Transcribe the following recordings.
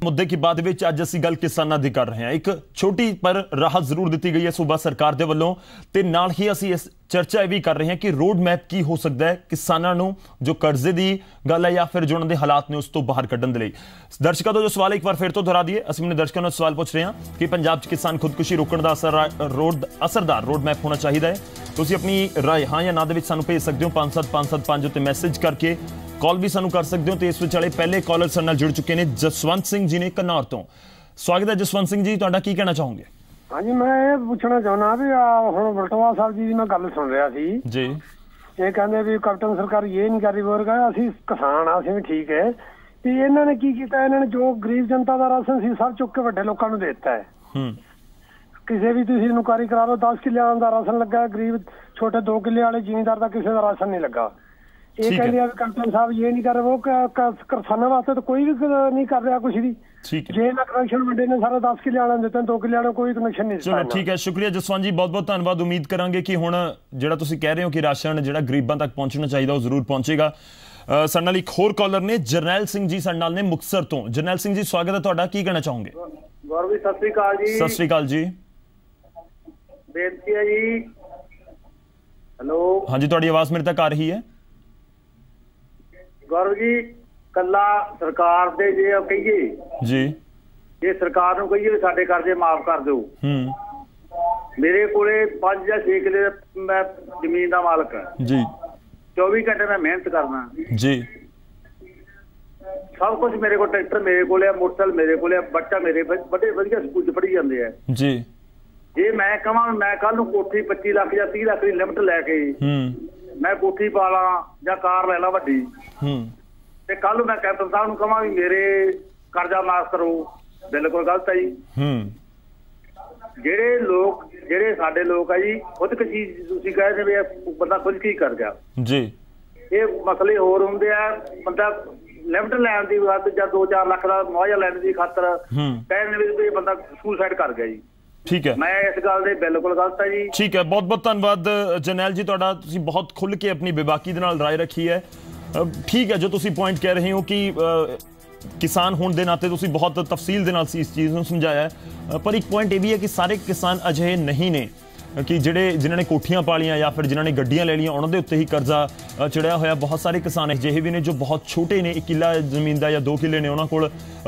मुद्दे की बात विच अज असीं गल किसानां दी कर रहे हैं। एक छोटी पर राहत जरूर दी गई है सूबा सरकार दे वल्लों ते नाल ही असीं इस चर्चा यह भी कर रहे हैं कि रोड मैप की हो सकता है किसानां नूं जो कर्जे की गल है या फिर जो उन्होंने हालात ने उस तो बाहर कड्ढण दे लई। दर्शकों तो जो सवाल एक बार फिर तो दोहरा दिए, असीं अपने दर्शकों नूं सवाल पूछ रहे हैं कि पंजाब च किसान खुदकुशी रोकण दा असरदार रोड मैप होना चाहिए है। तुसीं अपनी राय हाँ या ना दे विच सानूं भेज सकते हो 57575 उत्ते मैसेज करके, कॉल भी सानू कर सकते हो। तो इस विचाले पहले कॉलर साडे नाल जुड़ चुके हैं जसवंत सिंह जी ने कन्नौर तो। स्वागत है जसवंत सिंह जी, तुहाडा की कहना चाहोगे? हाँ जी, मैं ये पूछना चाहना भी हुण बलटोआ साहब जी की मैं गल सुन रहा सी जी। ये कहंदे भी कैप्टन सरकार ये नहीं कर रही, वो कहा असीं किसान आ, असीं भी ठीक है भी इन्हां ने की कीता, इन्हां ने जो गरीब जनता दा राशन सी सब चुक के वड्डे लोकां नूं दे दित्ता है। किसी भी तुसीं इनकुआरी करा लो 10 किले दा राशन लगा है, गरीब छोटे 2 किले वाले जिमीदार दा किसी दा राशन नहीं लगा। ये कहते हैं कैप्टन साहब ये नहीं कर रहे, वो किसानों वास्ते तो कोई भी नहीं कर रहा कुछ भी। जे ना कनेक्शन वंडे ने सारे 10 किले वाले देते हैं, 2 किले वाले कोई कनेक्शन नहीं। चलो ठीक है, शुक्रिया जसवंत जी, बहुत बहुत धन्यवाद। उम्मीद करांगे कि हुण जिहड़ा तुसीं कह रहे हो कि राशन जिहड़ा गरीबां तक पहुंचना चाहिए वो जरूर पहुंचेगा। साडे नाल एक होर कॉलर ने जरनैल सिंह जी साडे नाल ने मुक्तसर तो। जरनैल सिंह जी स्वागत है तुहाडा, की कहना चाहोगे? गौरव जी सत श्री अकाल जी। सत श्री अकाल जी। बेनती है जी, हेलो। हाँ जी, तुहाडी आवाज मेरे तक आ रही है। गौरव जी कला सरकार दे जे कहिए जी, जे सरकार नूं कहिए साडे कर्जे माफ कर दो। मेरे कोले 5 या 6 किले मैं जमीन का मालक है जी। 24 घंटे मैं मेहनत करना जी। सब कुछ मेरे को, ट्रैक्टर मेरे को, मोटरसाइकिल मेरे को, बच्चा मेरे बड़े वधिया स्कूल च पढ़ी जाते हैं जी। जे मैं कहां मैं कल नूं कोठी 25 लाख या 30 लाख की लिमिट लैके मैं कोठी पा ला या कार लै ला वड्डी, ते कल मैं कैप्टन साहब नूं कहां भी मेरे कर्जा माफ करो, बिल्कुल गलत है जी। जेड़े लोग जेड़े साडे लोग है जी खुदकशी तुसीं कहदे भी बंदा खुदकशी कर गया जी, ये मसले होर हुंदे आ। बंदा लिमिट लैण दी बात या 2-4 लाख का मुआवजा लैण दी खातर कहने भी बंदा सुसाइड कर गया जी। ठीक है, मैं इस गल दे बिल्कुल गलत है जी। ठीक है, बहुत बहुत धन्यवाद जरनैल जी तुहाडा, तुसीं बहुत खुल के अपनी बेबाकी दे नाल राय रखी है। ठीक है, जो तुसीं पॉइंट कह रहे हो कि किसान होने के नाते तुसीं बहुत तफसील दे नाल इस चीज़ को समझाया है, पर एक पॉइंट यह भी है कि सारे किसान अजिहे नहीं ने कि जिन्होंने कोठियां पालियां या फिर जिन्होंने गड्डियां ले लियां उन्होंने उत्ते ही कर्जा चढ़िया होया। बहुत सारे किसान अजिहे भी ने जो बहुत छोटे ने, 1 किला जमीन का या 2 किले ने उन्होंने कोल,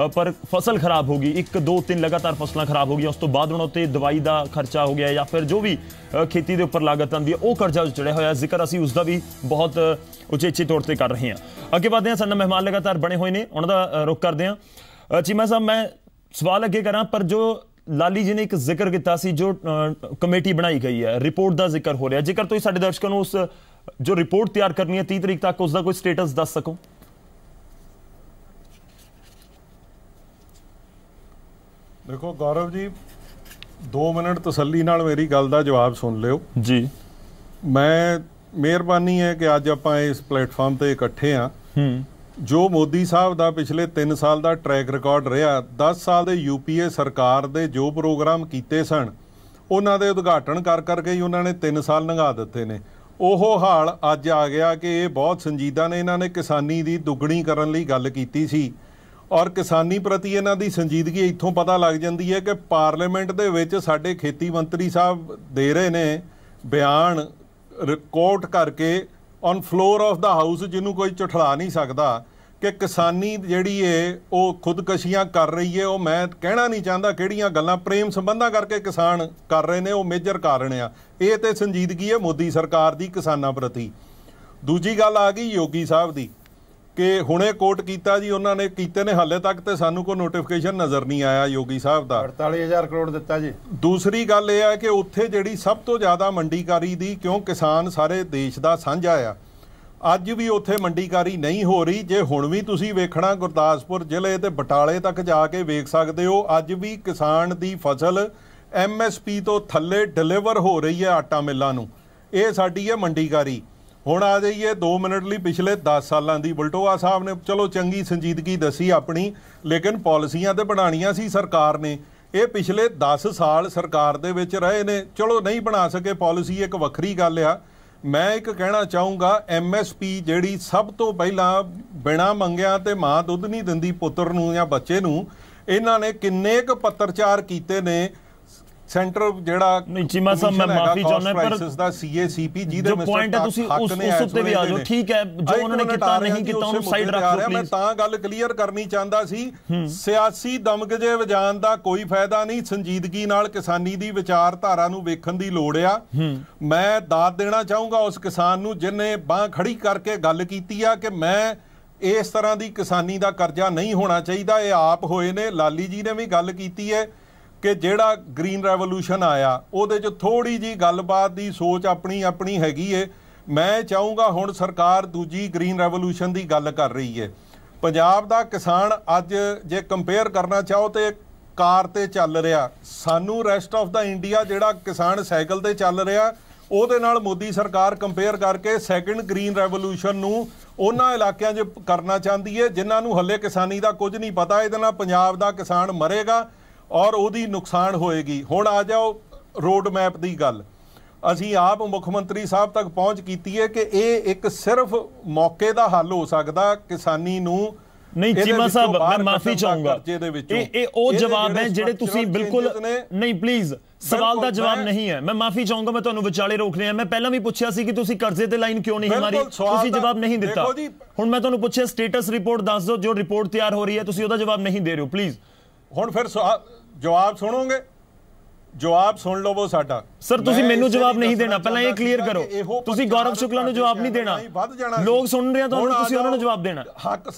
पर फसल खराब हो गई, 1 2 3 लगातार फसलां खराब हो गई, उस तो बाद उन्होंने उत्ते दवाई का खर्चा हो गया या फिर जो भी खेती के उपर लागत आती है वह कर्जा चढ़िया होया। जिक्र असीं उसका भी बहुत उचेचे तौर पर कर रहे हैं। अगे बढ़ते हैं, साडे मेहमान लगातार बने हुए हैं, उन्होंने रुख करते हैं। चीमा साहब मैं सवाल अगे करा, पर जो लाली जी ने एक जिक्र किया सी जो कमेटी बनाई गई है, रिपोर्ट का जिक्र हो रहा है, जेकर तुसीं साडे दर्शकों को उस जो रिपोर्ट तैयार करनी है 30 तरीक तक उसका कोई स्टेटस दस सको? देखो गौरव जी, 2 मिनट तसल्ली नाल मेरी गल का जवाब सुन लियो जी। मैं मेहरबानी है कि अज आपां इस प्लेटफॉर्म पर इकट्ठे हाँ। जो मोदी साहब का पिछले 3 साल का ट्रैक रिकॉर्ड रहा, 10 साल के यूपीए सरकार के जो प्रोग्राम किए सन उन्होंने उद्घाटन कर करके ही उन्होंने 3 साल लंघा दिते ने। ओहो हाल अज आ गया कि ये बहुत संजीदा ने, इन्होंने किसानी की दुगणी करने लई गल कीती सी और किसानी प्रति इन्हां दी संजीदगी इत्थों पता लग जाती है कि पार्लीमेंट दे विच साडे खेती मंत्री साहब दे रहे ने बयान रिकॉर्ड करके on floor of the house, जिन्हों कोई झुठला नहीं सकता कि किसानी जिहड़ी है वो खुदकशियां कर रही है। वो मैं कहना नहीं चाहता किहड़ियां गल्लां प्रेम संबंधां करके किसान कर रहे हैं, वो मेजर कारण आ। ये तो संजीदगी है मोदी सरकार की किसानां प्रति। दूजी गल आ गई योगी साहब की कि हुणे कोट कीता जी उन्होंने कीते ने, हाले तक तो सानू कोई नोटिफिकेशन नज़र नहीं आया योगी साहब का। 48,000 करोड़ दिता जी। दूसरी गल यह है कि उत्थे जिहड़ी सब तो ज़्यादा मंडीकारी दी, क्यों किसान सारे देश का साझा आ, अज भी उत्थे मंडीकारी नहीं हो रही। जे हुण भी तुसीं वेखना गुरदासपुर जिले ते बटाले तक जाके वेख सकते हो, अज भी किसान की फसल MSP तो थल्ले डिलीवर हो रही है आटा मिलों नूं। ये साडी है मंडीकारी। हुण आ जाइए 2 मिनट लिए पिछले 10 सालों की। बलटोआ साहब ने चलो चंगी संजीदगी दसी अपनी, लेकिन पॉलिसियां तो बनानियां सी सरकार ने। ये पिछले 10 साल सरकार दे विच रहे ने, चलो नहीं बना सके पॉलिसी, एक वक्री गल आ। मैं एक कहना चाहूँगा MSP जिहड़ी सब तो पहला बिना मंगिया तो माँ दुध नहीं दिंदी पुत्र नूं या बच्चे नूं, ਇਹਨਾਂ ਨੇ ਕਿੰਨੇ ਕੁ ਪੱਤਰਚਾਰ ਕੀਤੇ ਨੇ ਸੈਂਟਰ ਜਿਹੜਾ ਚੀਮਾ ਸਾਹਿਬ ਮੈਂ ਮਾਫੀ ਚਾਹੁੰਦਾ ਪਰ ਦਾ ਸੀਏਸੀਪੀ ਜਿਹਦੇ ਜੋ ਪੁਆਇੰਟ ਹੈ ਤੁਸੀਂ ਉਸ ਉੱਤੇ ਵੀ ਆ ਜਾਓ ਠੀਕ ਹੈ ਜੋ ਉਹਨਾਂ ਨੇ ਕੀਤਾ ਨਹੀਂ ਕੀਤਾ ਉਹਨੂੰ ਸਾਈਡ ਰੱਖ ਲਓ ਮੈਂ ਤਾਂ ਗੱਲ ਕਲੀਅਰ ਕਰਨੀ ਚਾਹੁੰਦਾ ਸੀ ਸਿਆਸੀ ਦਮਗਜੇ ਵਜਾਣ ਦਾ ਕੋਈ ਫਾਇਦਾ ਨਹੀਂ ਸੰਜੀਦਗੀ ਨਾਲ ਕਿਸਾਨੀ ਦੀ ਵਿਚਾਰਧਾਰਾ ਨੂੰ ਵੇਖਣ ਦੀ ਲੋੜ ਆ ਮੈਂ ਦਾਤ ਦੇਣਾ ਚਾਹੂੰਗਾ ਉਸ ਕਿਸਾਨ ਨੂੰ ਜਿਹਨੇ ਬਾਂਹ ਖੜੀ ਕਰਕੇ ਗੱਲ ਕੀਤੀ ਆ ਕਿ ਮੈਂ ਇਸ ਤਰ੍ਹਾਂ ਦੀ ਕਿਸਾਨੀ ਦਾ ਕਰਜ਼ਾ ਨਹੀਂ ਹੋਣਾ ਚਾਹੀਦਾ ਇਹ ਆਪ ਹੋਏ ਨੇ ਲਾਲੀ ਜੀ ਨੇ ਵੀ ਗੱਲ ਕੀਤੀ ਹੈ ਕਿ ਜਿਹੜਾ ਗ੍ਰੀਨ ਰੈਵੋਲੂਸ਼ਨ ਆਇਆ ਉਹਦੇ 'ਚ ਥੋੜ੍ਹੀ ਜਿਹੀ ਗੱਲਬਾਤ ਦੀ ਸੋਚ ਆਪਣੀ ਹੈਗੀ ਏ ਮੈਂ ਚਾਹੂੰਗਾ ਹੁਣ ਸਰਕਾਰ ਦੂਜੀ ਗ੍ਰੀਨ ਰੈਵੋਲੂਸ਼ਨ ਦੀ ਗੱਲ ਕਰ ਰਹੀ ਹੈ ਪੰਜਾਬ ਦਾ ਕਿਸਾਨ ਅੱਜ ਜੇ ਕੰਪੇਅਰ ਕਰਨਾ ਚਾਹੋ ਤੇ ਕਾਰ ਤੇ ਚੱਲ ਰਿਹਾ ਸਾਨੂੰ ਰੈਸਟ ਆਫ ਦਾ ਇੰਡੀਆ ਜਿਹੜਾ ਕਿਸਾਨ ਸਾਈਕਲ ਤੇ ਚੱਲ ਰਿਹਾ ਉਹਦੇ ਨਾਲ ਮੋਦੀ ਸਰਕਾਰ ਕੰਪੇਅਰ ਕਰਕੇ ਸੈਕੰਡ ਗ੍ਰੀਨ ਰੈਵੋਲੂਸ਼ਨ ਨੂੰ ਉਹਨਾਂ ਇਲਾਕਿਆਂ 'ਚ ਕਰਨਾ ਚਾਹੁੰਦੀ ਹੈ ਜਿਨ੍ਹਾਂ ਨੂੰ ਹੱਲੇ ਕਿਸਾਨੀ ਦਾ ਕੁਝ ਨਹੀਂ ਪਤਾ ਇਹਦੇ ਨਾਲ ਪੰਜਾਬ ਦਾ ਕਿਸਾਨ ਮਰੇਗਾ ਔਰ ਉਹਦੀ ਨੁਕਸਾਨ ਹੋਏਗੀ ਹੁਣ ਆ ਜਾਓ ਰੋਡ ਮੈਪ ਦੀ ਗੱਲ ਅਸੀਂ ਆਪ ਮੁੱਖ ਮੰਤਰੀ ਸਾਹਿਬ ਤੱਕ ਪਹੁੰਚ ਕੀਤੀ ਹੈ ਕਿ ਇਹ ਇੱਕ ਸਿਰਫ ਮੌਕੇ ਦਾ ਹੱਲ ਹੋ ਸਕਦਾ ਕਿਸਾਨੀ ਨੂੰ ਨਹੀਂ ਚੀਮਾ ਸਾਹਿਬ ਮੈਂ ਮਾਫੀ ਚਾਹੂੰਗਾ ਇਹ ਉਹ ਜਵਾਬ ਹੈ ਜਿਹੜੇ ਤੁਸੀਂ ਬਿਲਕੁਲ ਨਹੀਂ ਪਲੀਜ਼ ਸਵਾਲ ਦਾ ਜਵਾਬ ਨਹੀਂ ਹੈ ਮੈਂ ਮਾਫੀ ਚਾਹੂੰਗਾ ਮੈਂ ਤੁਹਾਨੂੰ ਵਿਚਾਲੇ ਰੋਕ ਰਿਹਾ ਮੈਂ ਪਹਿਲਾਂ ਵੀ ਪੁੱਛਿਆ ਸੀ ਕਿ ਤੁਸੀਂ ਕਰਜ਼ੇ ਤੇ ਲਾਈਨ ਕਿਉਂ ਨਹੀਂ ਮਾਰੀ ਤੁਸੀਂ ਜਵਾਬ ਨਹੀਂ ਦਿੱਤਾ ਹੁਣ ਮੈਂ ਤੁਹਾਨੂੰ ਪੁੱਛਿਆ ਸਟੇਟਸ ਰਿਪੋਰਟ ਦੱਸ ਦਿਓ ਜੋ ਰਿਪੋਰਟ ਤਿਆਰ ਹੋ ਰਹੀ ਹੈ ਤੁਸੀਂ ਉਹਦਾ ਜਵਾਬ ਨਹੀਂ ਦੇ ਰਹੇ ਹੋ ਪਲੀਜ਼ ਹੁਣ ਫਿਰ ਜਵਾਬ ਸੁਣੋਗੇ ਜਵਾਬ ਸੁਣ ਲਵੋ ਸਾਡਾ ਸਰ ਤੁਸੀਂ ਮੈਨੂੰ ਜਵਾਬ ਨਹੀਂ ਦੇਣਾ ਪਹਿਲਾਂ ਇਹ ਕਲੀਅਰ ਕਰੋ ਤੁਸੀਂ ਗੌਰਵ ਸ਼ੁਕਲਾ ਨੂੰ ਜਵਾਬ ਨਹੀਂ ਦੇਣਾ ਲੋਕ ਸੁਣ ਰਹੇ ਆ ਤੁਹਾਨੂੰ ਤੁਸੀਂ ਉਹਨਾਂ ਨੂੰ ਜਵਾਬ ਦੇਣਾ ਹੱਕ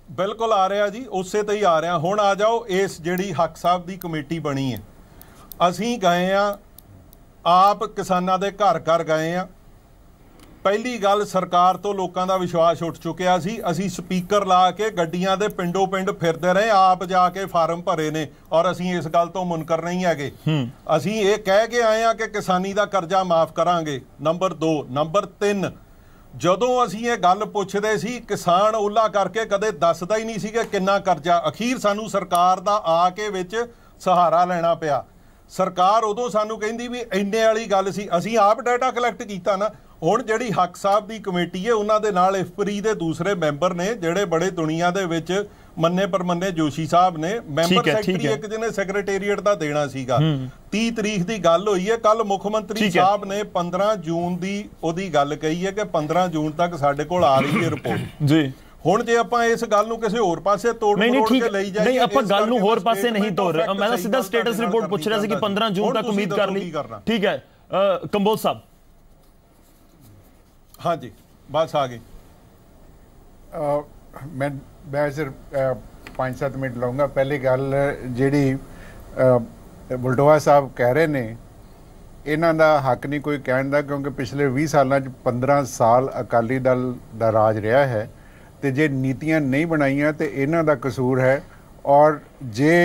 ਬਿਲਕੁਲ ਆ ਰਿਹਾ ਜੀ ਉਸੇ ਤੇ ਹੀ ਆ ਰਿਹਾ ਹੁਣ ਆ ਜਾਓ ਇਸ ਜਿਹੜੀ ਹੱਕ ਸਾਹਿਬ ਦੀ ਕਮੇਟੀ ਬਣੀ ਹੈ ਅਸੀਂ ਗਏ ਆ ਆਪ ਕਿਸਾਨਾਂ ਦੇ ਘਰ ਘਰ ਗਏ ਆ ਪਹਿਲੀ ਗੱਲ ਸਰਕਾਰ ਤੋਂ ਲੋਕਾਂ ਦਾ ਵਿਸ਼ਵਾਸ ਉੱਠ ਚੁੱਕਿਆ ਸੀ ਅਸੀਂ ਸਪੀਕਰ ਲਾ ਕੇ ਗੱਡੀਆਂ ਦੇ ਪਿੰਡੋਂ ਪਿੰਡ ਫਿਰਦੇ ਰਹੇ ਆਪ ਜਾ ਕੇ ਫਾਰਮ ਭਰੇ ਨੇ ਔਰ ਅਸੀਂ ਇਸ ਗੱਲ ਤੋਂ ਮੁਨਕਰ ਨਹੀਂ ਹੈਗੇ ਅਸੀਂ ਇਹ ਕਹਿ ਕੇ ਆਏ ਆ ਕਿ ਕਿਸਾਨੀ ਦਾ ਕਰਜ਼ਾ ਮਾਫ ਕਰਾਂਗੇ ਨੰਬਰ 2 ਨੰਬਰ 3 ਜਦੋਂ ਅਸੀਂ ਇਹ ਗੱਲ ਪੁੱਛਦੇ ਸੀ ਕਿਸਾਨ ਓਲਾ ਕਰਕੇ ਕਦੇ ਦੱਸਦਾ ਹੀ ਨਹੀਂ ਸੀ ਕਿ ਕਿੰਨਾ ਕਰਜ਼ਾ ਅਖੀਰ ਸਾਨੂੰ ਸਰਕਾਰ ਦਾ ਆ ਕੇ ਵਿੱਚ ਸਹਾਰਾ ਲੈਣਾ ਪਿਆ ਸਰਕਾਰ ਉਦੋਂ ਸਾਨੂੰ ਕਹਿੰਦੀ ਵੀ ਇੰਨੇ ਵਾਲੀ ਗੱਲ ਸੀ ਅਸੀਂ ਆਪ ਡਾਟਾ ਕਲੈਕਟ ਕੀਤਾ ਨਾ ਹੁਣ ਜਿਹੜੀ ਹੱਕ ਸਾਹਿਬ ਦੀ ਕਮੇਟੀ ਹੈ ਉਹਨਾਂ ਦੇ ਨਾਲ ਇਫਪਰੀ ਦੇ ਦੂਸਰੇ ਮੈਂਬਰ ਨੇ ਜਿਹੜੇ ਬੜੇ ਦੁਨੀਆ ਦੇ ਵਿੱਚ ਮੰਨੇ ਪਰਮੰਨੇ ਜੋਸ਼ੀ ਸਾਹਿਬ ਨੇ ਮੈਂਬਰ ਸੈਕਟਰੀ ਇੱਕ ਜਿਹਨੇ ਸੈਕਟਰੀਏਟ ਦਾ ਦੇਣਾ ਸੀਗਾ 30 ਤਰੀਕ ਦੀ ਗੱਲ ਹੋਈ ਹੈ ਕੱਲ ਮੁੱਖ ਮੰਤਰੀ ਸਾਹਿਬ ਨੇ 15 ਜੂਨ ਦੀ ਉਹਦੀ ਗੱਲ ਕਹੀ ਹੈ ਕਿ 15 ਜੂਨ ਤੱਕ ਸਾਡੇ ਕੋਲ ਆ ਰਹੀ ਹੈ ਰਿਪੋਰਟ ਜੀ ਹੁਣ ਜੇ ਆਪਾਂ ਇਸ ਗੱਲ ਨੂੰ ਕਿਸੇ ਹੋਰ ਪਾਸੇ ਤੋੜ ਮਰੋੜ ਕੇ ਲਈ ਜਾਈਏ ਨਹੀਂ ਆਪਾਂ ਗੱਲ ਨੂੰ ਹੋਰ ਪਾਸੇ ਨਹੀਂ ਤੋੜ ਰਹੇ ਮੈਂ ਤਾਂ ਸਿੱਧਾ ਸਟੇਟਸ ਰਿਪੋਰਟ ਪੁੱਛ ਰਿਹਾ ਸੀ ਕਿ 15 ਜੂਨ ਤੱਕ ਉਮੀਦ ਕਰ ਲਈ ਠੀਕ ਹੈ ਕੰਬੋਜ ਸਾਹਿਬ हाँ जी बस आ गई मैं सिर्फ 5-7 मिनट लूँगा पहली गल जी बुलटोआ साहब कह रहे ने इन्हां दा हक नहीं कोई कहण दा क्योंकि पिछले 20 सालों 15 साल अकाली दल दा राज रहा है तो जे नीतियां नहीं बनाईयां तो इन्हां दा कसूर है और जे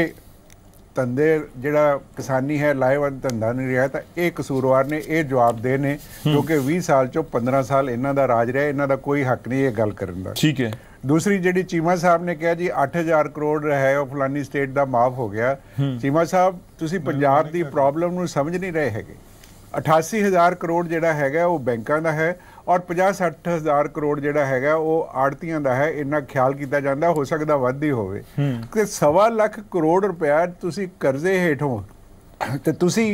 धंधे जिहड़ा किसानी है लाहेवंद धंधा नहीं रहा तो ये कसूरवार ने ये जवाब दे ने क्योंकि 20 साल चो 15 साल इन्हां दा राज रहा इन्हां दा कोई हक नहीं ये गल करन दा ठीक है दूसरी जिहड़ी चीमा साहब ने कहा जी 8000 करोड़ है वो फलानी स्टेट दा माफ हो गया चीमा साहब तुसी पंजाब दी प्रॉब्लम नूं समझ नहीं रहे हैगे 88,000 करोड़ जिहड़ा हैगा वो बैंकां दा है और 50-60 करोड़ जिहड़ा हैगा वो आड़तियां दा है इन्ना ख्याल किया जाता हो सकता वध ही होवे ते 1.25 लाख करोड़ रुपया तुसी कर्जे हेठों ते तुसी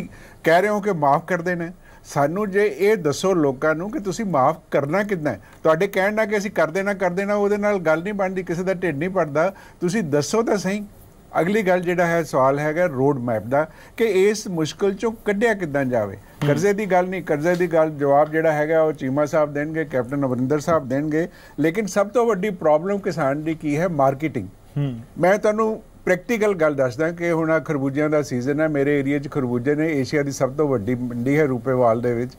कह रहे हो कि माफ़ कर देना सानू जे ये दसो लोगों नूं कि तुसी माफ़ करना कितना है तुहाडे कहण नाल कि असीं कर देना उहदे नाल गल नहीं बनदी किसी दा ढिड नहीं भरदा तुसी दसो तां सही अगली गल जिहड़ा है सवाल हैगा रोड मैप का कि इस मुश्किल चों कढ़िया किदां जावे कर्जे की गल नहीं कर्जे की गल जवाब जिहड़ा हैगा वो चीमा साहब देणगे कैप्टन अमरिंदर साहब देणगे लेकिन सब तो वड्डी प्रॉब्लम किसान की की है मार्केटिंग मैं तुहानूं प्रैक्टिकल गल दसदा कि हुण खरबूजियां दा सीजन है मेरे एरिया च खरबूजे ने एशिया की सब तो वड्डी मंडी है रूपेवाल दे विच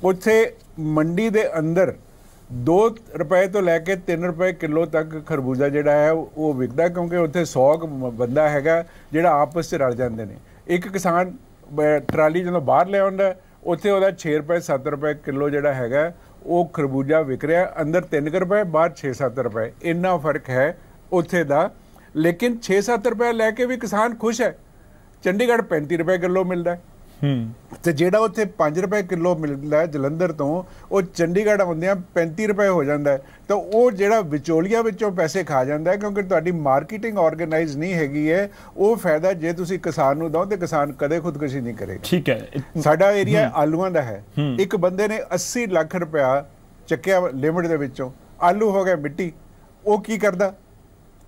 उत्थे मंडी दे अंदर 2 रुपए तो लैके 3 रुपए किलो तक खरबूजा जिहड़ा है वो विकदा क्योंकि उत्थे 100 बंदा हैगा जिहड़ा आपस च रल जांदे ने एक किसान ट्राली जो बाहर ले आउंदा उत्थे ओहदा 6 रुपए 7 रुपए किलो जिहड़ा हैगा वो खरबूजा विक रहा अंदर 3 रुपए बाहर 6-7 रुपए इन्ना फर्क है उत्थे दा लेकिन 6-7 रुपए लैके भी किसान खुश है चंडीगढ़ 35 रुपए किलो मिलता है ਤੇ ਜਿਹੜਾ ਉੱਥੇ 5 ਰੁਪਏ ਕਿਲੋ ਮਿਲਦਾ ਹੈ ਜਲੰਧਰ ਤੋਂ, ਉਹ ਚੰਡੀਗੜ੍ਹ ਆਉਂਦਿਆਂ 35 ਰੁਪਏ ਹੋ ਜਾਂਦਾ ਹੈ। ਤਾਂ ਉਹ ਜਿਹੜਾ ਵਿਚੋਲੀਆ ਵਿੱਚੋਂ ਪੈਸੇ ਖਾ ਜਾਂਦਾ ਹੈ, ਕਿਉਂਕਿ ਤੁਹਾਡੀ ਮਾਰਕੀਟਿੰਗ ਆਰਗੇਨਾਈਜ਼ ਨਹੀਂ ਹੈਗੀ ਹੈ। ਉਹ ਫਾਇਦਾ ਜੇ ਤੁਸੀਂ ਕਿਸਾਨ ਨੂੰ ਦਿਓ ਤੇ ਕਿਸਾਨ ਕਦੇ ਖੁਦਕੁਸ਼ੀ ਨਹੀਂ ਕਰੇਗਾ। ਠੀਕ ਹੈ, ਸਾਡਾ ਏਰੀਆ ਆਲੂਆਂ ਦਾ ਹੈ। ਇੱਕ ਬੰਦੇ ਨੇ 80 ਲੱਖ ਰੁਪਇਆ ਚੱਕਿਆ ਲਿਮਟ ਦੇ ਵਿੱਚੋਂ, ਆਲੂ ਹੋ ਗਏ ਮਿੱਟੀ। ਉਹ ਕੀ ਕਰਦਾ?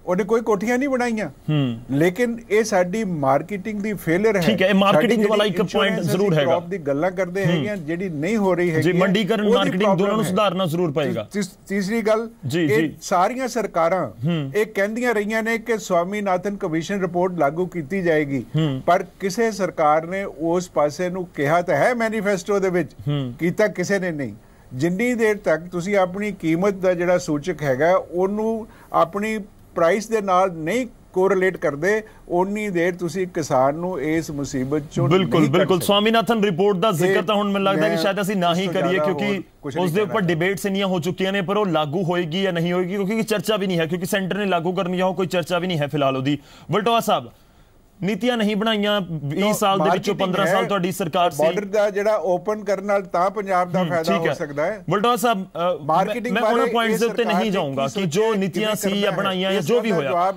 ਉਹਨੇ ਕੋਈ ਕੋਠੀਆਂ ਨਹੀਂ ਬਣਾਈਆਂ। ਲੇਕਿਨ ਇਹ ਸਾਡੀ ਮਾਰਕੀਟਿੰਗ ਦੀ ਫੇਲਿਅਰ ਹੈ। ਠੀਕ ਹੈ, ਇਹ ਮਾਰਕੀਟਿੰਗ ਵਾਲਾ ਇੱਕ ਪੁਆਇੰਟ ਜ਼ਰੂਰ ਹੈਗਾ। ਕ੍ਰੌਪ ਦੀ ਗੱਲਾਂ ਕਰਦੇ ਹੈਗੇ ਜਿਹੜੀ ਨਹੀਂ ਹੋ ਰਹੀ ਹੈਗੀ ਜੀ, ਮੰਡੀਕਰਨ ਮਾਰਕੀਟਿੰਗ ਦੋਨਾਂ ਨੂੰ ਸੁਧਾਰਨਾ ਜ਼ਰੂਰ ਪਏਗਾ। ਤੀਸਰੀ ਗੱਲ, ਇਹ ਸਾਰੀਆਂ ਸਰਕਾਰਾਂ ਇਹ ਕਹਿੰਦੀਆਂ ਰਹੀਆਂ ਨੇ ਕਿ ਸਵਾਮੀਨਾਥਨ ਕਮਿਸ਼ਨ ਰਿਪੋਰਟ ਲਾਗੂ ਕੀਤੀ ਜਾਏਗੀ, ਪਰ ਕਿਸੇ ਸਰਕਾਰ ਨੇ ਉਸ ਪਾਸੇ ਨੂੰ ਕਿਹਾ ਤਾਂ ਹੈ ਮੈਨੀਫੈਸਟੋ ਦੇ ਵਿੱਚ, ਕੀਤਾ ਕਿਸੇ ਨੇ ਨਹੀਂ। ਜਿੰਨੀ ਦੇਰ ਤੱਕ ਤੁਸੀਂ ਆਪਣੀ ਕੀਮਤ ਦਾ ਜਿਹੜਾ ਸੂਚਕ ਹੈਗਾ ਉਹਨੂੰ ਆਪਣੀ ਪ੍ਰਾਈਸ ਦੇ ਨਾਲ ਨਹੀਂ ਕੋਰਿਲੇਟ ਕਰਦੇ, ਉਨੀ ਦੇਰ ਤੁਸੀਂ ਕਿਸਾਨ ਨੂੰ ਇਸ ਮੁਸੀਬਤ ਚੋਂ ਬਿਲਕੁਲ ਸਵਾਮੀਨਾਥਨ ਰਿਪੋਰਟ ਦਾ ਜ਼ਿਕਰ ਤਾਂ ਹੁਣ ਮੈਨੂੰ ਲੱਗਦਾ ਕਿ ਸ਼ਾਇਦ ਅਸੀਂ ਨਾ ਹੀ ਕਰੀਏ, ਕਿਉਂਕਿ ਉਸ ਦੇ ਉੱਪਰ ਡਿਬੇਟਸ ਇੰਨੀਆਂ ਹੋ ਚੁੱਕੀਆਂ ਨੇ, ਪਰ ਉਹ ਲਾਗੂ ਹੋਏਗੀ ਜਾਂ ਨਹੀਂ ਹੋਏਗੀ ਕਿਉਂਕਿ ਚਰਚਾ ਵੀ ਨਹੀਂ ਹੈ, ਕਿਉਂਕਿ ਸੈਂਟਰ ਨੇ ਲਾਗੂ ਕਰਨੀ ਆ, ਉਹ ਕੋਈ ਚਰਚਾ ਵੀ ਨਹੀਂ ਹੈ ਫਿਲਹਾਲ ਉਹਦੀ। ਵਲਟੋਆ ਸਾਹਿਬ, ਨੀਤੀਆਂ ਨਹੀਂ ਬਣਾਈਆਂ 20 ਸਾਲ ਦੇ ਵਿੱਚੋਂ 15 ਸਾਲ ਤੁਹਾਡੀ ਸਰਕਾਰ ਸੀ। ਬਾਰਡਰ ਦਾ ਜਿਹੜਾ ਓਪਨ ਕਰਨ ਨਾਲ ਤਾਂ ਪੰਜਾਬ ਦਾ ਫਾਇਦਾ ਹੋ ਸਕਦਾ ਹੈ। ਵਲਟੋਆ ਸਾਹਿਬ, ਮੈਂ ਉਹਨਾਂ ਪੁਆਇੰਟਸ ਦੇ ਉੱਤੇ ਨਹੀਂ ਜਾਊਂਗਾ ਕਿ ਜੋ ਨੀਤੀਆਂ ਸੀ ਜਾਂ ਬਣਾਈਆਂ ਜਾਂ ਜੋ ਵੀ ਹੋਇਆ,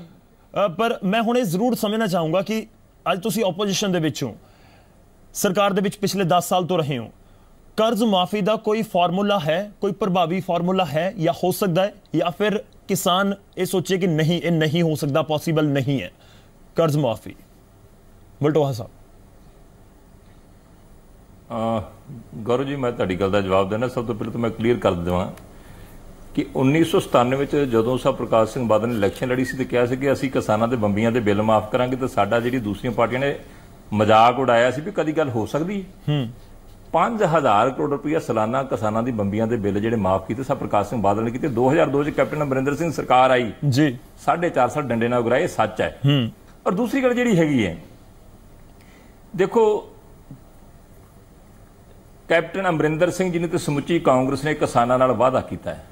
ਪਰ ਮੈਂ ਹੁਣ ਇਹ ਜ਼ਰੂਰ ਸਮਝਣਾ ਚਾਹੂੰਗਾ ਕਿ ਅੱਜ ਤੁਸੀਂ ਆਪੋਜੀਸ਼ਨ ਦੇ ਵਿੱਚੋਂ ਸਰਕਾਰ ਦੇ ਵਿੱਚ ਪਿਛਲੇ 10 ਸਾਲ ਤੋਂ ਰਹੇ ਹੋ, ਕਰਜ਼ ਮਾਫੀ ਦਾ ਕੋਈ ਫਾਰਮੂਲਾ ਹੈ, ਕੋਈ ਪ੍ਰਭਾਵੀ ਫਾਰਮੂਲਾ ਹੈ ਜਾਂ ਹੋ ਸਕਦਾ ਹੈ, ਜਾਂ ਫਿਰ ਕਿਸਾਨ ਇਹ ਸੋਚੇ ਕਿ ਨਹੀਂ, ਇਹ ਨਹੀਂ ਹੋ ਸਕਦਾ, ਪੋਸੀਬਲ ਨਹੀਂ ਹੈ ਕਰਜ਼ ਮਾਫੀ? ਵਲਟੋਆ ਸਾਹਿਬ। ਗੌਰਵ ਜੀ, ਮੈਂ ਤੁਹਾਡੀ ਗੱਲ ਦਾ ਜਵਾਬ ਦੇਣਾ। ਸਭ ਤੋਂ ਪਹਿਲਾਂ ਤਾਂ ਮੈਂ ਕਲੀਅਰ ਕਰ ਦੇਵਾਂ ਕਿ 1997 ਵਿੱਚ ਜਦੋਂ ਸਾਹਿਬ ਪ੍ਰਕਾਸ਼ ਸਿੰਘ ਬਾਦਲ ਨੇ ਇਲੈਕਸ਼ਨ ਲੜੀ ਸੀ ਤੇ ਕਿਹਾ ਸੀ ਕਿ ਅਸੀਂ ਕਿਸਾਨਾਂ ਦੇ ਬੰਬੀਆਂ ਦੇ ਬਿੱਲ ਮਾਫ ਕਰਾਂਗੇ, ਤੇ ਸਾਡਾ ਜਿਹੜੀ ਦੂਸਰੀਆਂ ਪਾਰਟੀਆਂ ਨੇ ਮਜ਼ਾਕ ਉਡਾਇਆ ਸੀ ਵੀ ਕਦੀ ਗੱਲ ਹੋ ਸਕਦੀ। 5000 ਕਰੋੜ ਰੁਪਇਆ ਸਾਲਾਨਾ ਕਿਸਾਨਾਂ ਦੀ ਬੰਬੀਆਂ ਦੇ ਬਿੱਲ ਜਿਹੜੇ ਮਾਫ ਕੀਤੇ ਸਾਹਿਬ ਪ੍ਰਕਾਸ਼ ਸਿੰਘ ਬਾਦਲ ਨੇ ਕੀਤੇ। 2002 ਚ ਕੈਪਟਨ ਅਮਰਿੰਦਰ ਸਿੰਘ ਸਰਕਾਰ ਆਈ ਜੀ, 4.5 ਸਾਲ ਡੰਡੇ ਨਾਲ ਉਗਰਾਏ, ਸੱਚ ਹੈ। ਔਰ ਦੂਸਰੀ ਗੱਲ ਜਿਹੜੀ ਹੈਗੀ ਹੈ, ਦੇਖੋ ਕੈਪਟਨ ਅਮਰਿੰਦਰ ਸਿੰਘ ਜੀ ਨੇ ਤੇ ਸਮੁੱਚੀ ਕਾਂਗਰਸ ਨੇ ਕਿਸਾਨਾਂ ਨਾਲ ਵਾਅਦਾ ਕੀਤਾ ਹੈ।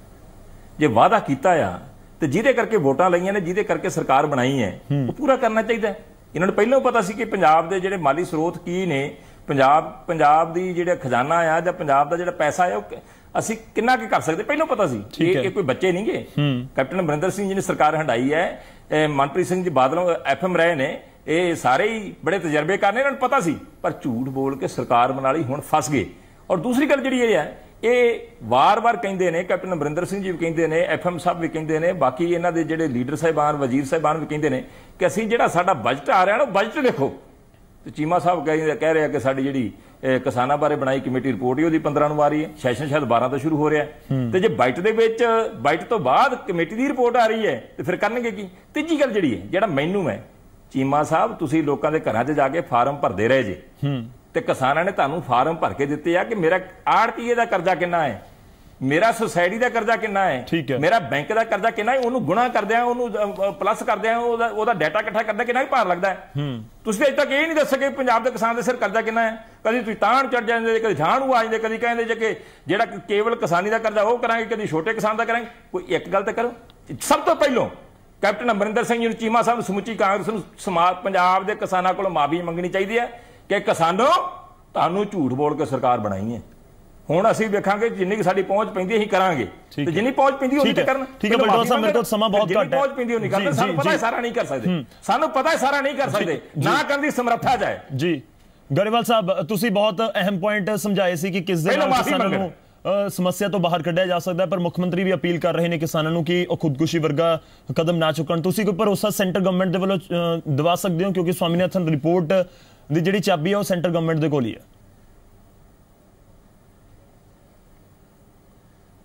ਜੇ ਵਾਅਦਾ ਕੀਤਾ ਆ ਤੇ ਜਿਹਦੇ ਕਰਕੇ ਵੋਟਾਂ ਲਈਆਂ ਨੇ, ਜਿਹਦੇ ਕਰਕੇ ਸਰਕਾਰ ਬਣਾਈ ਹੈ, ਉਹ ਪੂਰਾ ਕਰਨਾ ਚਾਹੀਦਾ। ਇਹਨਾਂ ਨੂੰ ਪਹਿਲਾਂ ਪਤਾ ਸੀ ਕਿ ਪੰਜਾਬ ਦੇ ਜਿਹੜੇ ਮਾਲੀ ਸਰੋਤ ਕੀ ਨੇ, ਪੰਜਾਬ ਦੀ ਜਿਹੜਾ ਖਜ਼ਾਨਾ ਆ ਜਾਂ ਪੰਜਾਬ ਦਾ ਜਿਹੜਾ ਪੈਸਾ ਆ, ਉਹ ਅਸੀਂ ਕਿੰਨਾ ਕੁ ਕਰ ਸਕਦੇ, ਪਹਿਲਾਂ ਪਤਾ ਸੀ। ਇਹ ਕੋਈ ਬੱਚੇ ਨਹੀਂ ਗੇ। ਕੈਪਟਨ ਅਮਰਿੰਦਰ ਸਿੰਘ ਜੀ ਨੇ ਸਰਕਾਰ ਹੰਡਾਈ ਹੈ, ਮਨਪ੍ਰੀਤ ਸਿੰਘ ਜੀ ਬਾਦਲ FM ਰਹੇ ਨੇ, ਇਹ ਸਾਰੇ ਹੀ ਬੜੇ ਤਜਰਬੇਕਾਰ ਨੇ, ਇਹਨਾਂ ਨੂੰ ਪਤਾ ਸੀ, ਪਰ ਝੂਠ ਬੋਲ ਕੇ ਸਰਕਾਰ ਬਣਾ ਲਈ, ਹੁਣ ਫਸ ਗਏ। ਔਰ ਦੂਸਰੀ ਗੱਲ ਜਿਹੜੀ ਇਹ ਹੈ, ਇਹ ਵਾਰ-ਵਾਰ ਕਹਿੰਦੇ ਨੇ, ਕੈਪਟਨ ਅਮਰਿੰਦਰ ਸਿੰਘ ਜੀ ਵੀ ਕਹਿੰਦੇ ਨੇ, FM ਸਾਹਿਬ ਵੀ ਕਹਿੰਦੇ ਨੇ, ਬਾਕੀ ਇਹਨਾਂ ਦੇ ਜਿਹੜੇ ਲੀਡਰ ਸਾਹਿਬਾਨ, ਵਜ਼ੀਰ ਸਾਹਿਬਾਨ ਵੀ ਕਹਿੰਦੇ ਨੇ ਕਿ ਅਸੀਂ ਜਿਹੜਾ ਸਾਡਾ ਬਜਟ ਆ ਰਿਹਾ ਨਾ, ਬਜਟ ਦੇਖੋ। ਤੇ ਚੀਮਾ ਸਾਹਿਬ ਕਹਿ ਰਹੇ ਆ ਕਿ ਸਾਡੀ ਜਿਹੜੀ ਕਿਸਾਨਾਂ ਬਾਰੇ ਬਣਾਈ ਕਮੇਟੀ ਰਿਪੋਰਟ ਹੀ ਉਹਦੀ 15 ਨੂੰ ਆ ਰਹੀ ਹੈ, ਸੈਸ਼ਨ ਸ਼ਾਇਦ 12 ਤੋਂ ਸ਼ੁਰੂ ਹੋ ਰਿਹਾ। ਤੇ ਜੇ ਬਜਟ ਦੇ ਵਿੱਚ, ਬਜਟ ਤੋਂ ਬਾਅਦ ਕਮੇਟੀ ਦੀ ਰਿਪੋਰਟ ਆ ਰਹੀ ਹੈ, ਤੇ ਫਿਰ ਕਰਨਗੇ ਕੀ? ਤੀਜੀ ਗੱਲ ਜਿਹੜੀ ਹੈ, ਜਿਹੜਾ ਮੈਨੂੰ ਹੈ, ਚੀਮਾ ਸਾਹਿਬ ਤੁਸੀਂ ਲੋਕਾਂ ਦੇ ਘਰਾਂ 'ਚ ਜਾ ਕੇ ਫਾਰਮ ਭਰਦੇ ਰਹੇ ਜੇ, ਤੇ ਕਿਸਾਨਾਂ ਨੇ ਤੁਹਾਨੂੰ ਫਾਰਮ ਭਰ ਕੇ ਦਿੱਤੇ ਆ ਕਿ ਮੇਰਾ ਆੜਤੀਏ ਦਾ ਕਰਜ਼ਾ ਕਿੰਨਾ ਹੈ, ਮੇਰਾ ਸੁਸਾਇਟੀ ਦਾ ਕਰਜ਼ਾ ਕਿੰਨਾ ਹੈ, ਮੇਰਾ ਬੈਂਕ ਦਾ ਕਰਜ਼ਾ ਕਿੰਨਾ ਹੈ, ਉਹਨੂੰ ਗੁਣਾ ਕਰਦਿਆਂ, ਉਹਨੂੰ ਪਲੱਸ ਕਰਦਿਆਂ, ਉਹਦਾ ਡਾਟਾ ਇਕੱਠਾ ਕਰਦਿਆਂ ਕਿੰਨਾ ਭਾਰ ਲੱਗਦਾ ਹੈ। ਤੁਸੀਂ ਅਜੇ ਤੱਕ ਇਹ ਨਹੀਂ ਦੱਸ ਸਕੇ ਪੰਜਾਬ ਦੇ ਕਿਸਾਨ ਦੇ ਸਿਰ ਕਰਜ਼ਾ ਕਿੰਨਾ ਹੈ। ਕਦੀ ਤੁਸੀਂ ਤਾਣ ਚੜ ਜਾਂਦੇ, ਕਦੀ ਜਾਣ ਨੂੰ ਆ ਜਾਂਦੇ, ਕਦੀ ਕਹਿੰਦੇ ਜੇ ਕਿ ਜਿਹੜਾ ਕੇਵਲ ਕਿਸਾਨੀ ਦਾ ਕਰਜ਼ਾ ਉਹ ਕਰਾਂਗੇ, ਕਦੀ ਛੋਟੇ ਕਿਸਾਨ ਦਾ ਕਰਾਂਗੇ। ਕੋਈ ਇੱਕ ਗੱਲ ਤਾਂ ਕਰੋ। ਸਭ ਤੋਂ ਪਹਿਲਾਂ ਕੈਪਟਨ ਅਮਰਿੰਦਰ ਸਿੰਘ ਜੀ ਨੂੰ, ਚੀਮਾ ਸਾਹਿਬ ਨੂੰ, ਸਮੁੱਚੀ ਕਾਂਗਰਸ ਨੂੰ ਪੰਜਾਬ ਦੇ ਕਿਸਾਨਾਂ ਕੋਲੋਂ ਮਾਫੀ ਮੰਗਣੀ ਚਾਹੀਦੀ ਹੈ ਕਿ ਕਿਸਾਨੋ, ਤੁਹਾਨੂੰ ਝੂਠ ਬੋਲ ਕੇ ਸਰਕਾਰ ਬਣਾਈ ਹੈ। ਹੁਣ ਅਸੀਂ ਵੇਖਾਂਗੇ ਜਿੰਨੀ ਸਾਡੀ ਪਹੁੰਚ ਪੈਂਦੀ ਅਸੀਂ ਕਰਾਂਗੇ, ਤੇ ਜਿੰਨੀ ਪਹੁੰਚ ਪੈਂਦੀ ਉਹਦੀ ਤੇ ਕਰਨ। ਠੀਕ ਹੈ ਬਲਟੋਆ ਸਾਹਿਬ, ਮੇਰੇ ਕੋਲ ਸਮਾਂ ਬਹੁਤ ਘੱਟ ਹੈ। ਪਹੁੰਚ ਪੈਂਦੀ ਉਹ ਨਹੀਂ ਕਰਦੇ, ਸਾਨੂੰ ਪਤਾ ਹੈ ਸਾਰਾ ਨਹੀਂ ਕਰ ਸਕਦੇ, ਸਾਨੂੰ ਪਤਾ ਹੈ ਸਾਰਾ ਨਹੀਂ ਕਰ ਸਕਦੇ, ਨਾ ਕਰਨ ਦੀ ਸਮਰੱਥਾ ਜਾਏ। ਜੀ ਗਰੇਵਾਲ ਸਾਹਿਬ, ਤੁਸੀਂ ਬਹੁਤ ਅਹਿਮ ਪੁਆਇੰਟ ਸਮਝਾਏ ਸੀ ਕਿ ਕਿਸ ਦੇ ਨਾਲ ਕਿਸਾਨਾਂ ਨੂੰ ਸਮੱਸਿਆ ਤੋਂ ਬਾਹਰ ਕੱਢਿਆ ਜਾ ਸਕਦਾ ਹੈ, ਪਰ ਮੁੱਖ ਮੰਤਰੀ ਵੀ ਅਪੀਲ ਕਰ ਰਹੇ ਨੇ ਕਿਸਾਨਾਂ ਨੂੰ ਕਿ ਉਹ ਖੁਦਕੁਸ਼ੀ ਵਰਗਾ ਕਦਮ ਨਾ ਚੁੱਕਣ। ਤੁਸੀਂ ਕੋਈ ਭਰੋਸਾ ਸੈਂਟਰ ਗਵਰਨਮੈਂਟ ਦੇ ਵੱਲੋਂ ਦਿਵਾ ਸਕਦੇ ਹੋ, ਕਿਉਂਕਿ ਸਵਾਮੀਨਾਥਨ ਰਿਪੋਰਟ ਦੀ ਜਿਹੜੀ ਚਾਬੀ ਹੈ ਉਹ ਸੈਂਟਰ ਗਵਰਨਮੈਂਟ ਦੇ ਕੋਲ ਹੀ ਹੈ?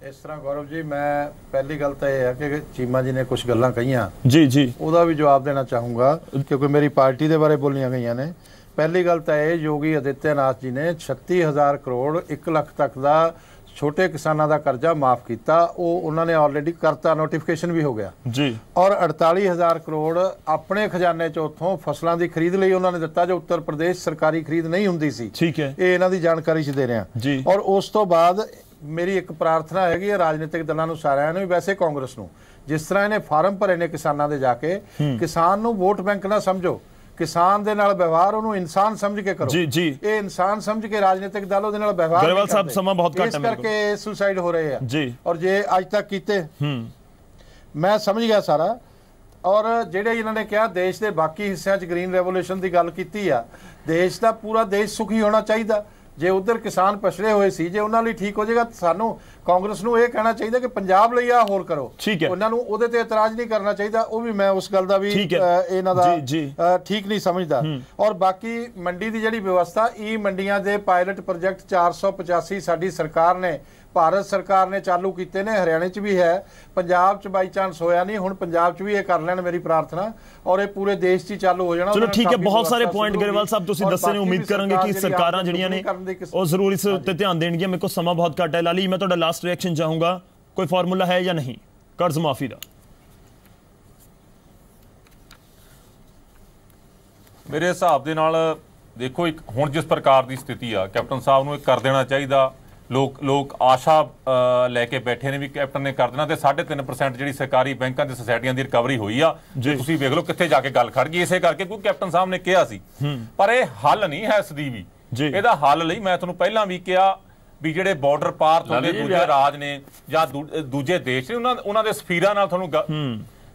ਇਸ ਤਰ੍ਹਾਂ ਗੌਰਵ ਜੀ, ਮੈਂ ਪਹਿਲੀ ਗੱਲ ਤਾਂ ਇਹ ਹੈ ਕਿ ਚੀਮਾ ਜੀ ਨੇ ਕੁਝ ਗੱਲਾਂ ਕਹੀਆਂ, ਜੀ ਉਹਦਾ ਵੀ ਜਵਾਬ ਦੇਣਾ ਚਾਹੂੰਗਾ, ਕਿਉਂਕਿ ਮੇਰੀ ਪਾਰਟੀ ਦੇ ਬਾਰੇ ਬੋਲੀਆਂ ਗਈਆਂ ਨੇ। ਪਹਿਲੀ ਗੱਲ ਤਾਂ ਇਹ, ਯੋਗੀ ਆਦਿੱਤਿਆਨਾਥ ਜੀ ਨੇ 36000 ਕਰੋੜ 1 ਲੱਖ ਤੱਕ ਦਾ ਛੋਟੇ ਕਿਸਾਨਾਂ ਦਾ ਕਰਜ਼ਾ ਮਾਫ ਕੀਤਾ। ਉਹ ਉਹਨਾਂ ਨੇ ਆਲਰੇਡੀ ਕਰਤਾ, ਨੋਟੀਫਿਕੇਸ਼ਨ ਵੀ ਹੋ ਗਿਆ ਜੀ। ਔਰ 48000 ਕਰੋੜ ਆਪਣੇ ਖਜ਼ਾਨੇ ਚ ਉੱਥੋਂ ਫਸਲਾਂ ਦੀ ਖਰੀਦ ਲਈ ਉਹਨਾਂ ਨੇ ਦਿੱਤਾ, ਜੋ ਉੱਤਰ ਪ੍ਰਦੇਸ਼ ਸਰਕਾਰੀ ਖਰੀਦ ਨਹੀਂ ਹੁੰਦੀ ਸੀ। ਠੀਕ ਹੈ, ਇਹ ਇਹਨਾਂ ਦੀ ਜਾਣਕਾਰੀ ਚ ਦੇ ਰਿਹਾ ਜੀ। ਔਰ ਉਸ ਤੋਂ ਬਾਅਦ ਮੇਰੀ ਇੱਕ ਪ੍ਰਾਰਥਨਾ ਹੈਗੀ ਹੈ ਰਾਜਨੀਤਿਕ ਦਲਾਂ ਨੂੰ, ਸਾਰਿਆਂ ਨੂੰ, ਵੈਸੇ ਕਾਂਗਰਸ ਨੂੰ, ਜਿਸ ਤਰ੍ਹਾਂ ਇਹਨੇ ਫਾਰਮ ਭਰੇ ਨੇ ਕਿਸਾਨਾਂ ਦੇ ਜਾ ਕੇ, ਕਿਸਾਨ ਨੂੰ ਵੋਟ ਬੈਂਕ ਨਾ ਸਮਝੋ। किसान दे नाल व्यवहार उन्होंने इंसान समझ के करो। जी जी, ये इंसान समझ के राजनीतिक दलों दे नाल व्यवहार ग्रेवाल साहब समा बहुत घट है, इस करके सुसाइड हो रहे हैं जी। और जे अज तक कीते मैं समझ गया सारा। और ਜਿਹੜੇ ਇਹਨਾਂ ਨੇ ਕਿਹਾ ਦੇਸ਼ ਦੇ ਬਾਕੀ ਹਿੱਸਿਆਂ 'ਚ ਗ੍ਰੀਨ ਰੈਵੋਲੂਸ਼ਨ ਦੀ ਗੱਲ ਕੀਤੀ ਆ, ਦੇਸ਼ ਦਾ ਪੂਰਾ ਦੇਸ਼ ਸੁਖੀ ਹੋਣਾ ਚਾਹੀਦਾ। ਜੇ ਉਧਰ ਕਿਸਾਨ ਪਛੜੇ ਹੋਏ ਸੀ, ਜੇ ਉਹਨਾਂ ਲਈ ਠੀਕ ਹੋ ਜਾਏਗਾ, ਸਾਨੂੰ ਕਾਂਗਰਸ ਨੂੰ ਇਹ ਕਹਿਣਾ ਚਾਹੀਦਾ ਕਿ ਪੰਜਾਬ ਲਈ ਆ ਹੋਰ ਕਰੋ। ਉਹਨਾਂ ਨੂੰ ਉਹਦੇ ਤੇ ਇਤਰਾਜ਼ ਨਹੀਂ ਕਰਨਾ ਚਾਹੀਦਾ। ਉਹ ਵੀ ਮੈਂ ਉਸ ਗੱਲ ਦਾ ਵੀ ਇਹਨਾਂ ਦਾ ਠੀਕ ਨਹੀਂ ਸਮਝਦਾ। ਔਰ ਬਾਕੀ ਮੰਡੀ ਦੀ ਜਿਹੜੀ ਵਿਵਸਥਾ, ਈ ਮੰਡੀਆਂ ਦੇ ਪਾਇਲਟ ਪ੍ਰੋਜੈਕਟ 485 ਸਾਡੀ ਸਰਕਾਰ ਨੇ, ਭਾਰਤ ਸਰਕਾਰ ਨੇ ਚਾਲੂ ਕੀਤੇ ਨੇ। ਹਰਿਆਣੇ 'ਚ ਵੀ ਹੈ, ਪੰਜਾਬ 'ਚ ਬਾਈ ਚਾਂਸ ਹੋਇਆ ਨਹੀਂ, ਹੁਣ ਪੰਜਾਬ 'ਚ ਵੀ ਇਹ ਕਰ ਲੈਣ, ਮੇਰੀ ਪ੍ਰਾਰਥਨਾ। ਔਰ ਇਹ ਪੂਰੇ ਦੇਸ਼ 'ਚ ਚਾਲੂ ਹੋ ਜਾਣਾ। ਚਲੋ ਠੀਕ ਹੈ, ਬਹੁਤ ਸਾਰੇ ਪੁਆਇੰਟ ਗਰੇਵਾਲ ਸਾਹਿਬ ਤੁਸੀਂ ਦੱਸੇ ਨੇ। ਉਮੀਦ ਕਰਾਂਗੇ ਕਿ ਸਰਕਾਰਾਂ ਜਿਹੜੀਆਂ ਨੇ ਉਹ ਜ਼ਰੂਰ ਇਸ ਉੱਤੇ ਧਿਆਨ ਦੇਣਗੀਆਂ। ਮੇਰੇ ਕੋਲ ਸਮਾਂ ਬਹੁਤ ਘੱਟ ਹੈ। ਲਾਲੀ, ਮੈਂ ਤੁਹਾਡਾ ਲਾਸਟ ਰਿਐਕਸ਼ਨ ਚਾਹੂੰਗਾ, ਕੋਈ ਫਾਰਮੂਲਾ ਹੈ ਜਾਂ ਨਹੀਂ ਕਰਜ਼ ਮਾਫੀ ਦਾ? ਮੇਰੇ ਹਿਸਾਬ ਦੇ ਨਾਲ ਦੇਖੋ, ਇੱਕ ਹੁਣ ਜਿਸ ਪ੍ਰਕਾਰ ਦੀ ਸਥਿਤੀ ਆ, ਕੈਪਟਨ ਸਾਹਿਬ ਨੂੰ ਇਹ ਕਰ ਦੇਣਾ ਚਾਹੀਦਾ। ਲੋਕ ਆਸ਼ਾ ਲੈ ਕੇ ਬੈਠੇ ਨੇ ਵੀ ਕੈਪਟਨ ਨੇ ਕਰ ਦੇਣਾ, ਤੇ 3.5% ਜਿਹੜੀ ਸਰਕਾਰੀ ਬੈਂਕਾਂ ਤੇ ਸੁਸਾਇਟੀਆਂ ਦੀ ਰਿਕਵਰੀ ਹੋਈ ਆ, ਜੇ ਤੁਸੀਂ ਵੇਖ ਲਓ ਕਿੱਥੇ ਜਾ ਕੇ ਗੱਲ ਖੜ ਗਈ। ਇਸੇ ਕਰਕੇ ਕਿਉਂਕਿ ਕੈਪਟਨ ਸਾਹਿਬ ਨੇ ਕਿਹਾ ਸੀ, ਪਰ ਇਹ ਹੱਲ ਨਹੀਂ ਹੈ ਇਸ ਦੀ ਵੀ। ਇਹਦਾ ਹੱਲ ਲਈ ਮੈਂ ਤੁਹਾਨੂੰ ਪਹਿਲਾਂ ਵੀ ਕਿਹਾ ਵੀ ਜਿਹੜੇ ਬਾਰਡਰ ਪਾਰ ਤੋਂ ਦੂਜੇ ਰਾਜ ਨੇ ਜਾਂ ਦੂਜੇ ਦੇਸ਼ ਨੇ, ਉਹਨਾਂ ਦੇ ਸਫੀਰਾਂ ਨਾਲ ਤੁਹਾਨੂੰ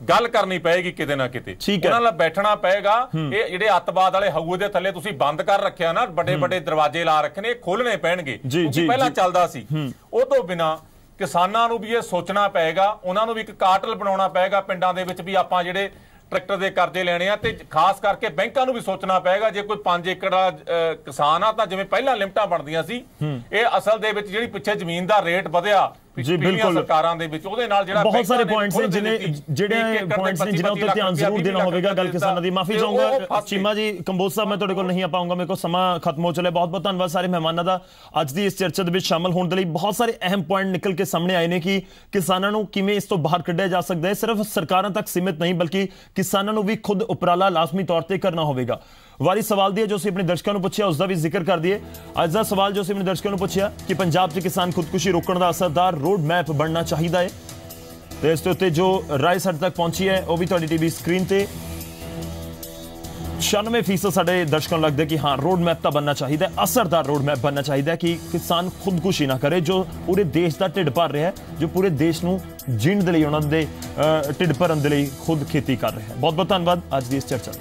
ਗੱਲ ਕਰਨੀ ਪਏਗੀ ਕਿਤੇ ਨਾ ਕਿਤੇ, ਉਹਨਾਂ ਨਾਲ ਬੈਠਣਾ ਪਏਗਾ। ਇਹ ਜਿਹੜੇ ਅੱਤਵਾਦ ਵਾਲੇ ਹਊਏ ਦੇ ਥੱਲੇ ਤੁਸੀਂ ਬੰਦ ਕਰ ਰੱਖਿਆ ਨਾ, ਵੱਡੇ ਵੱਡੇ ਦਰਵਾਜ਼ੇ ਲਾ ਰੱਖੇ ਨੇ, ਇਹ ਖੋਲਣੇ ਪੈਣਗੇ। ਕਿਉਂਕਿ ਪਹਿਲਾਂ ਚੱਲਦਾ ਸੀ, ਉਹ ਤੋਂ ਬਿਨਾਂ ਕਿਸਾਨਾਂ ਨੂੰ ਵੀ ਇਹ ਸੋਚਣਾ ਪਏਗਾ, ਉਹਨਾਂ ਨੂੰ ਵੀ ਇੱਕ ਕਾਰਟਲ ਬਣਾਉਣਾ ਪਏਗਾ ਪਿੰਡਾਂ ਦੇ ਵਿੱਚ ਵੀ ਆਪਾਂ ਜਿਹੜੇ ਟਰੈਕਟਰ ਦੇ ਕਰਜ਼ੇ ਲੈਣੇ ਆ, ਤੇ ਖਾਸ ਕਰਕੇ ਬੈਂਕਾਂ ਨੂੰ ਵੀ ਸੋਚਣਾ ਪਏਗਾ। ਜੇ ਕੋਈ 5 ਏਕੜ ਦਾ ਕਿਸਾਨ ਆ ਤਾਂ ਜਿਵੇਂ ਪਹਿਲਾਂ ਲਿਮਟਾਂ ਬਣਦੀਆਂ ਸੀ, ਇਹ ਅਸਲ ਦੇ ਵਿੱਚ ਜਿਹੜੀ ਪਿੱਛੇ ਜ਼ਮੀਨ ਦਾ ਰੇਟ ਵਧਿਆ ਜੀ, ਬਿਲਕੁਲ ਸਰਕਾਰਾਂ ਦੇ ਵਿੱਚ, ਉਹਦੇ ਨਾਲ ਜਿਹੜਾ ਬਹੁਤ ਸਾਰੇ ਪੁਆਇੰਟਸ ਨੇ ਜਿਹੜੇ ਪੁਆਇੰਟਸ ਨੇ ਜਿਨ੍ਹਾਂ ਉੱਤੇ ਧਿਆਨ ਜ਼ਰੂਰ ਦੇਣਾ ਹੋਵੇਗਾ। ਗੱਲ ਕਿਸਾਨਾਂ ਦੀ। ਮਾਫੀ ਚਾਹੂੰਗਾ ਚੀਮਾ ਜੀ, ਕੰਬੋਜ ਸਾਹਿਬ ਮੈਂ ਤੁਹਾਡੇ ਕੋਲ ਨਹੀਂ ਆ ਪਾਉਂਗਾ, ਮੇਰੇ ਕੋਲ ਸਮਾਂ ਖਤਮ ਹੋ ਚੁੱਲਿਆ। ਬਹੁਤ ਬਹੁਤ ਧੰਨਵਾਦ ਸਾਰੇ ਮਹਿਮਾਨਾਂ ਦਾ ਅੱਜ ਦੀ ਇਸ ਚਰਚਾ ਦੇ ਵਿੱਚ ਸ਼ਾਮਲ ਹੋਣ ਦੇ ਲਈ। ਬਹੁਤ ਸਾਰੇ ਅਹਿਮ ਪੁਆਇੰਟ ਨਿਕਲ ਕੇ ਸਾਹਮਣੇ ਆਏ ਨੇ ਕਿ ਕਿਸਾਨਾਂ ਨੂੰ ਕਿਵੇਂ ਇਸ ਤੋਂ ਬਾਹਰ ਕੱਢਿਆ ਜਾ ਸਕਦਾ ਹੈ। ਸਿਰਫ ਸਰਕਾਰਾਂ ਤੱਕ ਸੀਮਿਤ ਨਹੀਂ, ਬਲਕਿ ਕਿਸਾਨਾਂ ਨੂੰ ਵੀ ਖੁਦ ਉਪਰਾਲਾ ਲਾਜ਼ਮੀ ਤੌਰ ਤੇ ਕਰਨਾ ਹੋਵੇਗਾ। ਵਾਰੀ ਸਵਾਲ ਦੀ ਜੋ ਅਸੀਂ ਆਪਣੇ ਦਰਸ਼ਕਾਂ ਨੂੰ ਪੁੱਛਿਆ, ਉਸ ਦਾ ਵੀ ਜ਼ਿਕਰ ਕਰ ਦਈਏ। ਅੱਜ ਦਾ ਸਵਾਲ ਜੋ ਅਸੀਂ ਆਪਣੇ ਦਰਸ਼ਕਾਂ ਨੂੰ ਪੁੱਛਿਆ ਕਿ ਪੰਜਾਬ 'ਚ ਕਿਸਾਨ ਖੁਦਕੁਸ਼ੀ ਰੋਕਣ ਦਾ ਅਸਰਦਾਰ ਰੋਡ ਮੈਪ ਬਣਨਾ ਚਾਹੀਦਾ ਹੈ, ਤੇ ਇਸ ਦੇ ਉੱਤੇ ਜੋ ਰਾਏ ਸਾਡੇ ਤੱਕ ਪਹੁੰਚੀ ਹੈ ਉਹ ਵੀ ਤੁਹਾਡੀ ਟੀਵੀ ਸਕਰੀਨ ਤੇ 96% ਸਾਡੇ ਦਰਸ਼ਕਾਂ ਨੂੰ ਲੱਗਦਾ ਕਿ ਹਾਂ ਰੋਡ ਮੈਪ ਤਾਂ ਬਣਨਾ ਚਾਹੀਦਾ, ਅਸਰਦਾਰ ਰੋਡ ਮੈਪ ਬਣਨਾ ਚਾਹੀਦਾ ਕਿ ਕਿਸਾਨ ਖੁਦਕੁਸ਼ੀ ਨਾ ਕਰੇ, ਜੋ ਪੂਰੇ ਦੇਸ਼ ਦਾ ਢਿੱਡ ਭਰ ਰਿਹਾ ਹੈ, ਜੋ ਪੂਰੇ ਦੇਸ਼ ਨੂੰ ਜੀਣ ਦੇ ਲਈ, ਉਹਨਾਂ ਦੇ ਢਿੱਡ ਭਰਨ ਦੇ ਲਈ ਖੁਦ ਖੇਤੀ ਕਰ ਰਿਹਾ ਹੈ। ਬਹੁਤ ਬਹੁਤ ਧੰਨਵਾਦ ਅੱਜ ਦੀ ਇਸ ਚਰਚਾ।